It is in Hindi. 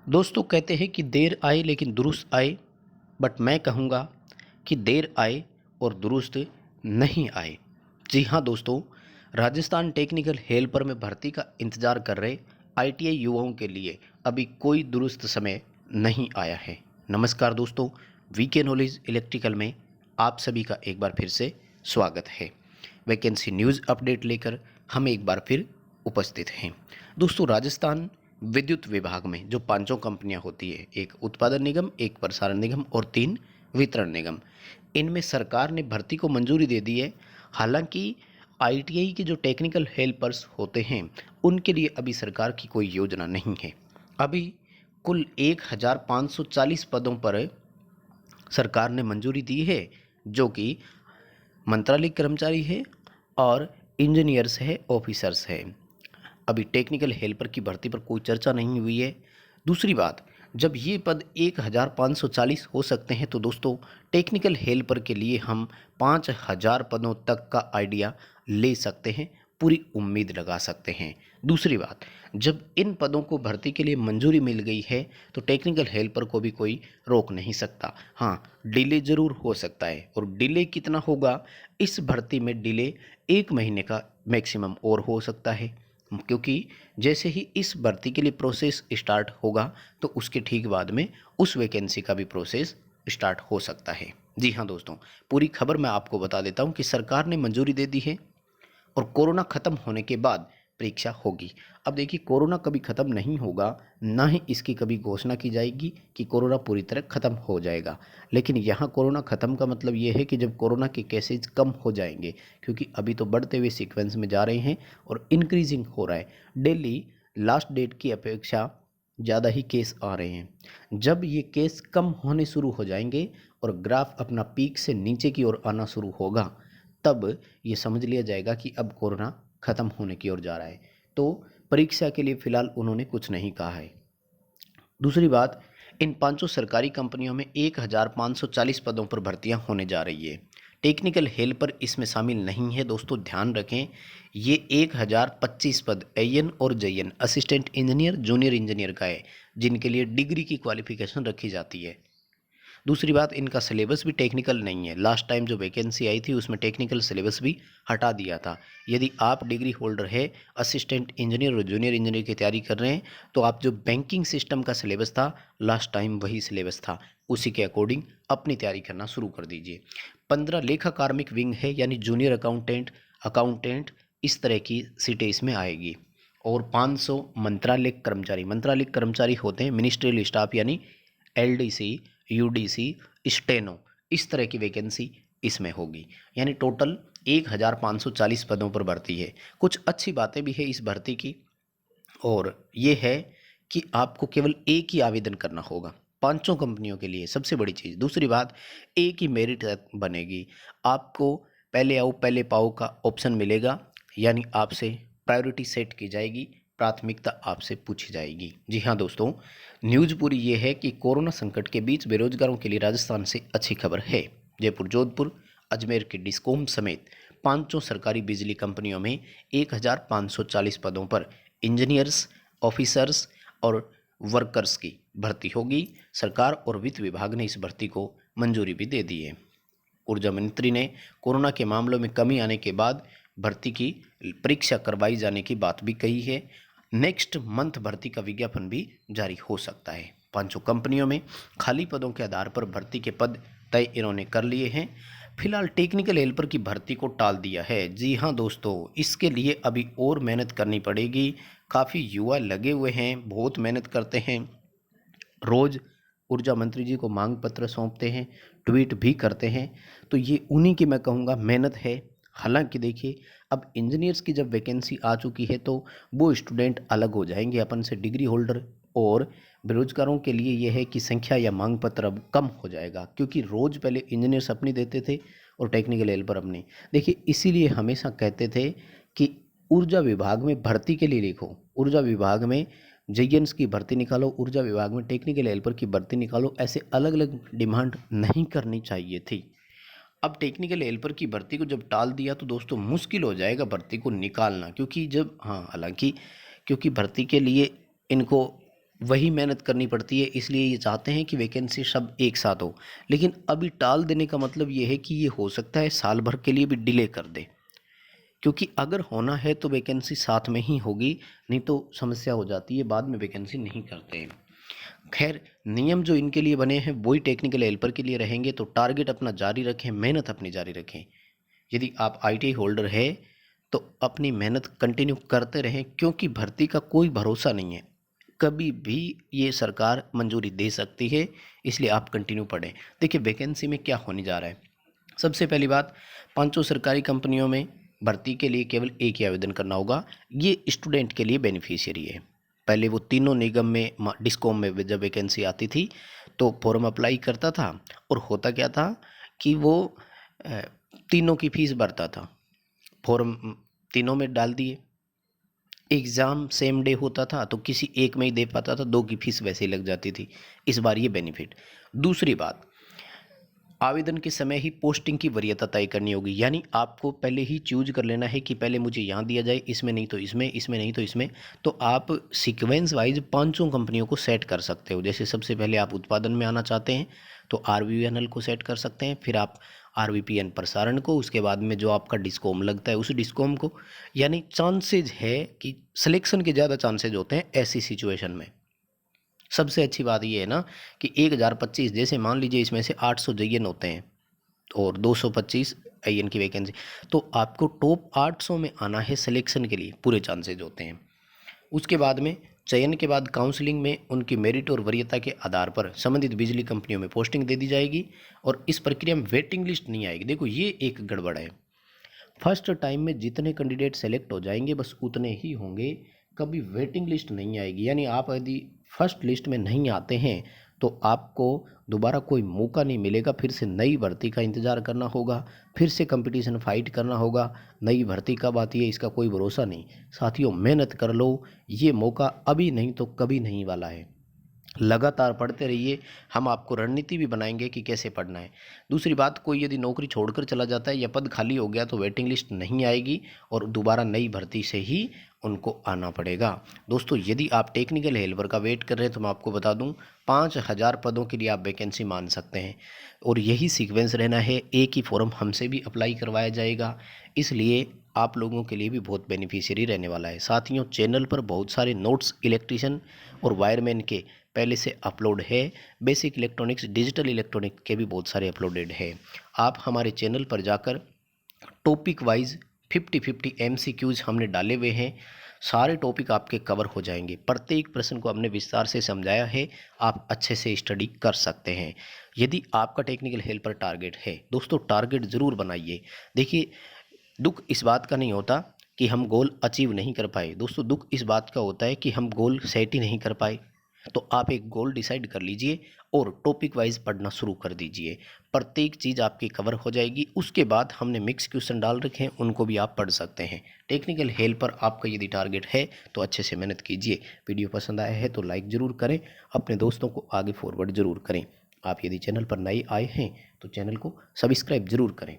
दोस्तों कहते हैं कि देर आए लेकिन दुरुस्त आए। बट मैं कहूँगा कि देर आए और दुरुस्त नहीं आए। जी हाँ दोस्तों, राजस्थान टेक्निकल हेल्पर में भर्ती का इंतज़ार कर रहे आईटीआई युवाओं के लिए अभी कोई दुरुस्त समय नहीं आया है। नमस्कार दोस्तों, वीके नॉलेज इलेक्ट्रिकल में आप सभी का एक बार फिर से स्वागत है। वैकेंसी न्यूज़ अपडेट लेकर हम एक बार फिर उपस्थित हैं। दोस्तों, राजस्थान विद्युत विभाग में जो पांचों कंपनियां होती है, एक उत्पादन निगम, एक प्रसारण निगम और तीन वितरण निगम, इनमें सरकार ने भर्ती को मंजूरी दे दी है। हालांकि आईटीआई के जो टेक्निकल हेल्पर्स होते हैं उनके लिए अभी सरकार की कोई योजना नहीं है। अभी कुल 1540 पदों पर सरकार ने मंजूरी दी है, जो कि मंत्रालय कर्मचारी है और इंजीनियर्स है, ऑफिसर्स है। अभी टेक्निकल हेल्पर की भर्ती पर कोई चर्चा नहीं हुई है। दूसरी बात, जब ये पद 1540 हो सकते हैं तो दोस्तों टेक्निकल हेल्पर के लिए हम 5000 पदों तक का आइडिया ले सकते हैं, पूरी उम्मीद लगा सकते हैं। दूसरी बात, जब इन पदों को भर्ती के लिए मंजूरी मिल गई है तो टेक्निकल हेल्पर को भी कोई रोक नहीं सकता। हाँ, डिले ज़रूर हो सकता है, और डिले कितना होगा, इस भर्ती में डिले 1 महीने का मैक्सिमम और हो सकता है, क्योंकि जैसे ही इस भर्ती के लिए प्रोसेस स्टार्ट होगा तो उसके ठीक बाद में उस वैकेंसी का भी प्रोसेस स्टार्ट हो सकता है। जी हाँ दोस्तों, पूरी खबर मैं आपको बता देता हूँ कि सरकार ने मंजूरी दे दी है और कोरोना ख़त्म होने के बाद परीक्षा होगी। अब देखिए, कोरोना कभी ख़त्म नहीं होगा, ना ही इसकी कभी घोषणा की जाएगी कि कोरोना पूरी तरह ख़त्म हो जाएगा। लेकिन यहाँ कोरोना ख़त्म का मतलब ये है कि जब कोरोना के केसेज कम हो जाएंगे, क्योंकि अभी तो बढ़ते हुए सीक्वेंस में जा रहे हैं और इंक्रीजिंग हो रहा है डेली। लास्ट डेट की अपेक्षा ज़्यादा ही केस आ रहे हैं। जब ये केस कम होने शुरू हो जाएंगे और ग्राफ अपना पीक से नीचे की ओर आना शुरू होगा, तब ये समझ लिया जाएगा कि अब कोरोना ख़त्म होने की ओर जा रहा है। तो परीक्षा के लिए फ़िलहाल उन्होंने कुछ नहीं कहा है। दूसरी बात, इन पांचों सरकारी कंपनियों में 1540 पदों पर भर्तियां होने जा रही है। टेक्निकल हेल्पर इसमें शामिल नहीं है दोस्तों, ध्यान रखें। ये 1025 पद एएन और JN assistant engineer, junior engineer का है, जिनके लिए डिग्री की क्वालिफिकेशन रखी जाती है। दूसरी बात, इनका सिलेबस भी टेक्निकल नहीं है। लास्ट टाइम जो वैकेंसी आई थी उसमें टेक्निकल सिलेबस भी हटा दिया था। यदि आप डिग्री होल्डर है, असिस्टेंट इंजीनियर और जूनियर इंजीनियर की तैयारी कर रहे हैं, तो आप जो बैंकिंग सिस्टम का सिलेबस था लास्ट टाइम वही सिलेबस था, उसी के अकॉर्डिंग अपनी तैयारी करना शुरू कर दीजिए। 15 लेखा कार्मिक विंग है, यानी जूनियर अकाउंटेंट, अकाउंटेंट, इस तरह की सीटें इसमें आएगी। और 500 मंत्रालय कर्मचारी होते हैं, मिनिस्ट्रियल स्टाफ यानी एलडीसी, यूडीसी, स्टेनो, इस तरह की वैकेंसी इसमें होगी। यानी टोटल 1540 पदों पर भर्ती है। कुछ अच्छी बातें भी है इस भर्ती की, और ये है कि आपको केवल एक ही आवेदन करना होगा पांचों कंपनियों के लिए, सबसे बड़ी चीज़। दूसरी बात, एक ही मेरिट बनेगी। आपको पहले आओ पहले पाओ का ऑप्शन मिलेगा, यानी आपसे प्रायोरिटी सेट की जाएगी, प्राथमिकता आपसे पूछी जाएगी। जी हाँ दोस्तों, न्यूज़ पूरी ये है कि कोरोना संकट के बीच बेरोजगारों के लिए राजस्थान से अच्छी खबर है। जयपुर, जोधपुर, अजमेर के डिस्कॉम समेत पांचों सरकारी बिजली कंपनियों में 1540 पदों पर इंजीनियर्स, ऑफिसर्स और वर्कर्स की भर्ती होगी। सरकार और वित्त विभाग ने इस भर्ती को मंजूरी भी दे दी है। ऊर्जा मंत्री ने कोरोना के मामलों में कमी आने के बाद भर्ती की परीक्षा करवाई जाने की बात भी कही है। नेक्स्ट मंथ भर्ती का विज्ञापन भी जारी हो सकता है। पांचों कंपनियों में खाली पदों के आधार पर भर्ती के पद तय इन्होंने कर लिए हैं। फिलहाल टेक्निकल हेल्पर की भर्ती को टाल दिया है। जी हाँ दोस्तों, इसके लिए अभी और मेहनत करनी पड़ेगी। काफ़ी युवा लगे हुए हैं, बहुत मेहनत करते हैं, रोज़ ऊर्जा मंत्री जी को मांग पत्र सौंपते हैं, ट्वीट भी करते हैं। तो ये उन्हीं की मैं कहूँगा मेहनत है। हालांकि देखिए, अब इंजीनियर्स की जब वैकेंसी आ चुकी है तो वो स्टूडेंट अलग हो जाएंगे अपन से, डिग्री होल्डर, और बेरोजगारों के लिए यह है कि संख्या या मांग पत्र अब कम हो जाएगा, क्योंकि रोज़ पहले इंजीनियर्स अपनी देते थे और टेक्निकल हेल्पर अपनी। देखिए, इसीलिए हमेशा कहते थे कि ऊर्जा विभाग में भर्ती के लिए लिखो, ऊर्जा विभाग में जेईएन्स की भर्ती निकालो, ऊर्जा विभाग में टेक्निकल हेल्पर की भर्ती निकालो, ऐसे अलग अलग डिमांड नहीं करनी चाहिए थी। अब टेक्निकल हेल्पर की भर्ती को जब टाल दिया तो दोस्तों मुश्किल हो जाएगा भर्ती को निकालना, क्योंकि जब, हाँ हालांकि, क्योंकि भर्ती के लिए इनको वही मेहनत करनी पड़ती है, इसलिए ये चाहते हैं कि वैकेंसी सब एक साथ हो। लेकिन अभी टाल देने का मतलब ये है कि ये हो सकता है साल भर के लिए भी डिले कर दे, क्योंकि अगर होना है तो वैकेंसी साथ में ही होगी, नहीं तो समस्या हो जाती है, बाद में वैकेंसी नहीं करते हैं। खैर, नियम जो इनके लिए बने हैं वही टेक्निकल हेल्पर के लिए रहेंगे, तो टारगेट अपना जारी रखें, मेहनत अपनी जारी रखें। यदि आप आईटीआई होल्डर है तो अपनी मेहनत कंटिन्यू करते रहें, क्योंकि भर्ती का कोई भरोसा नहीं है, कभी भी ये सरकार मंजूरी दे सकती है, इसलिए आप कंटिन्यू पढ़ें। देखिए वैकेंसी में क्या होने जा रहा है। सबसे पहली बात, पांचों सरकारी कंपनियों में भर्ती के लिए केवल एक ही आवेदन करना होगा। ये स्टूडेंट के लिए बेनिफिशियरी है। पहले वो तीनों निगम में डिस्कॉम में जब वैकेंसी आती थी तो फॉर्म अप्लाई करता था, और होता क्या था कि वो अ, तीनों की फीस भरता था, फॉर्म तीनों में डाल दिए, एग्ज़ाम सेम डे होता था तो किसी एक में ही दे पाता था, दो की फीस वैसे ही लग जाती थी। इस बार ये बेनिफिट। दूसरी बात, आवेदन के समय ही पोस्टिंग की वरीयता तय करनी होगी, यानी आपको पहले ही चूज कर लेना है कि पहले मुझे यहाँ दिया जाए, इसमें नहीं तो इसमें, इसमें नहीं तो इसमें। तो आप सीक्वेंस वाइज पांचों कंपनियों को सेट कर सकते हो। जैसे सबसे पहले आप उत्पादन में आना चाहते हैं तो आरवीवीएनएल को सेट कर सकते हैं, फिर आप आरवीपीएन प्रसारण को, उसके बाद में जो आपका डिस्कॉम लगता है उस डिस्कॉम को। यानी चांसेज है कि सिलेक्शन के ज़्यादा चांसेज होते हैं ऐसी सिचुएशन में। सबसे अच्छी बात ये है ना कि 1025, जैसे मान लीजिए इसमें से 800 जयन होते हैं और 225 आईएन की वैकेंसी, तो आपको टॉप 800 में आना है, सिलेक्शन के लिए पूरे चांसेज होते हैं। उसके बाद में चयन के बाद काउंसलिंग में उनकी मेरिट और वरीयता के आधार पर संबंधित बिजली कंपनियों में पोस्टिंग दे दी जाएगी, और इस प्रक्रिया में वेटिंग लिस्ट नहीं आएगी। देखो ये एक गड़बड़ है, फर्स्ट टाइम में जितने कैंडिडेट सेलेक्ट हो जाएंगे बस उतने ही होंगे, कभी वेटिंग लिस्ट नहीं आएगी। यानी आप यदि फर्स्ट लिस्ट में नहीं आते हैं तो आपको दोबारा कोई मौका नहीं मिलेगा, फिर से नई भर्ती का इंतज़ार करना होगा, फिर से कंपटीशन फाइट करना होगा। नई भर्ती कब आती है इसका कोई भरोसा नहीं। साथियों, मेहनत कर लो, ये मौका अभी नहीं तो कभी नहीं वाला है। लगातार पढ़ते रहिए, हम आपको रणनीति भी बनाएंगे कि कैसे पढ़ना है। दूसरी बात, कोई यदि नौकरी छोड़कर चला जाता है या पद खाली हो गया तो वेटिंग लिस्ट नहीं आएगी और दोबारा नई भर्ती से ही उनको आना पड़ेगा। दोस्तों, यदि आप टेक्निकल हेल्पर का वेट कर रहे हैं तो मैं आपको बता दूं, 5000 पदों के लिए आप वैकेंसी मान सकते हैं, और यही सीक्वेंस रहना है। एक ही फॉर्म हमसे भी अप्लाई करवाया जाएगा, इसलिए आप लोगों के लिए भी बहुत बेनिफिशियरी रहने वाला है। साथियों, चैनल पर बहुत सारे नोट्स इलेक्ट्रीशियन और वायरमैन के पहले से अपलोड है, बेसिक इलेक्ट्रॉनिक्स, डिजिटल इलेक्ट्रॉनिक के भी बहुत सारे अपलोडेड है। आप हमारे चैनल पर जाकर टॉपिक वाइज 50-50 MCQs हमने डाले हुए हैं, सारे टॉपिक आपके कवर हो जाएंगे। प्रत्येक प्रश्न को हमने विस्तार से समझाया है, आप अच्छे से स्टडी कर सकते हैं। यदि आपका टेक्निकल हेल्पर टारगेट है, दोस्तों टारगेट ज़रूर बनाइए। देखिए, दुख इस बात का नहीं होता कि हम गोल अचीव नहीं कर पाए, दोस्तों दुख इस बात का होता है कि हम गोल सेट ही नहीं कर पाए। तो आप एक गोल डिसाइड कर लीजिए और टॉपिक वाइज पढ़ना शुरू कर दीजिए, प्रत्येक चीज़ आपकी कवर हो जाएगी। उसके बाद हमने मिक्स क्वेश्चन डाल रखे हैं, उनको भी आप पढ़ सकते हैं। टेक्निकल हेल्प पर आपका यदि टारगेट है तो अच्छे से मेहनत कीजिए। वीडियो पसंद आया है तो लाइक ज़रूर करें, अपने दोस्तों को आगे फॉरवर्ड ज़रूर करें। आप यदि चैनल पर नए आए हैं तो चैनल को सब्सक्राइब ज़रूर करें।